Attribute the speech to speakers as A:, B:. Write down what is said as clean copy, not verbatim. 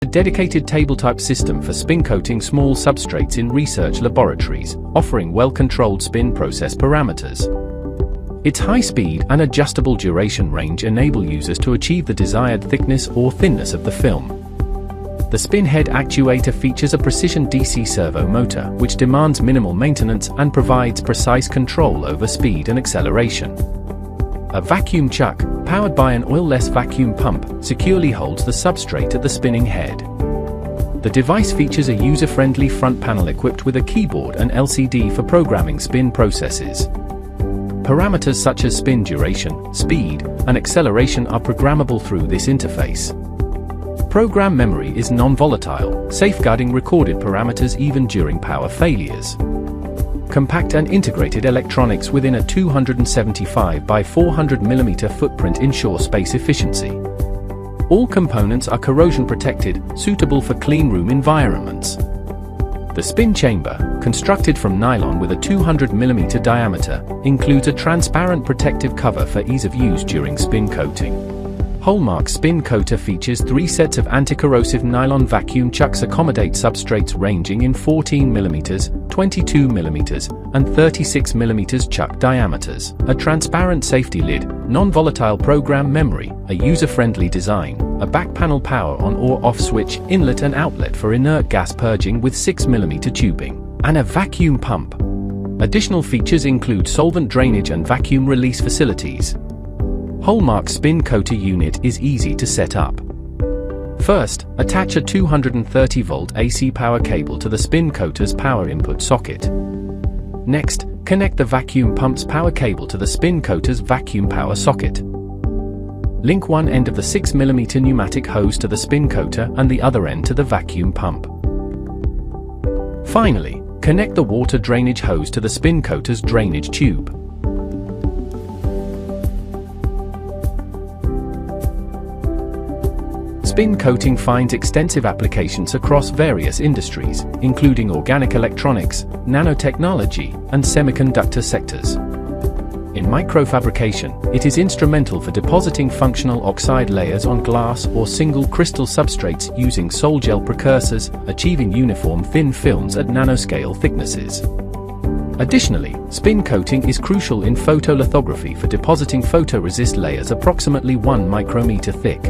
A: dedicated table-type system for spin coating small substrates in research laboratories, offering well-controlled spin process parameters. Its high speed and adjustable duration range enable users to achieve the desired thickness or thinness of the film. The spin head actuator features a precision DC servo motor, which demands minimal maintenance and provides precise control over speed and acceleration. A vacuum chuck, powered by an oil-less vacuum pump, securely holds the substrate at the spinning head. The device features a user-friendly front panel equipped with a keyboard and LCD for programming spin processes. Parameters such as spin duration, speed, and acceleration are programmable through this interface. Program memory is non-volatile, safeguarding recorded parameters even during power failures. Compact and integrated electronics within a 275 by 400 mm footprint ensure space efficiency. All components are corrosion protected, suitable for cleanroom environments. The spin chamber, constructed from nylon with a 200 mm diameter, includes a transparent protective cover for ease of use during spin coating. Hallmark spin coater features 3 sets of anti-corrosive nylon vacuum chucks accommodate substrates ranging in 14 mm, 22 mm, and 36 mm chuck diameters, a transparent safety lid, non-volatile program memory, a user-friendly design, a back panel power on or off switch, inlet and outlet for inert gas purging with 6 mm tubing, and a vacuum pump. Additional features include solvent drainage and vacuum release facilities. Hallmark spin coater unit is easy to set up. First, attach a 230-volt AC power cable to the spin coater's power input socket. Next, connect the vacuum pump's power cable to the spin coater's vacuum power socket. Link one end of the 6 mm pneumatic hose to the spin coater and the other end to the vacuum pump. Finally, connect the water drainage hose to the spin coater's drainage tube. Spin coating finds extensive applications across various industries, including organic electronics, nanotechnology, and semiconductor sectors. In microfabrication, it is instrumental for depositing functional oxide layers on glass or single crystal substrates using sol-gel precursors, achieving uniform thin films at nanoscale thicknesses. Additionally, spin coating is crucial in photolithography for depositing photoresist layers approximately 1 micrometer thick.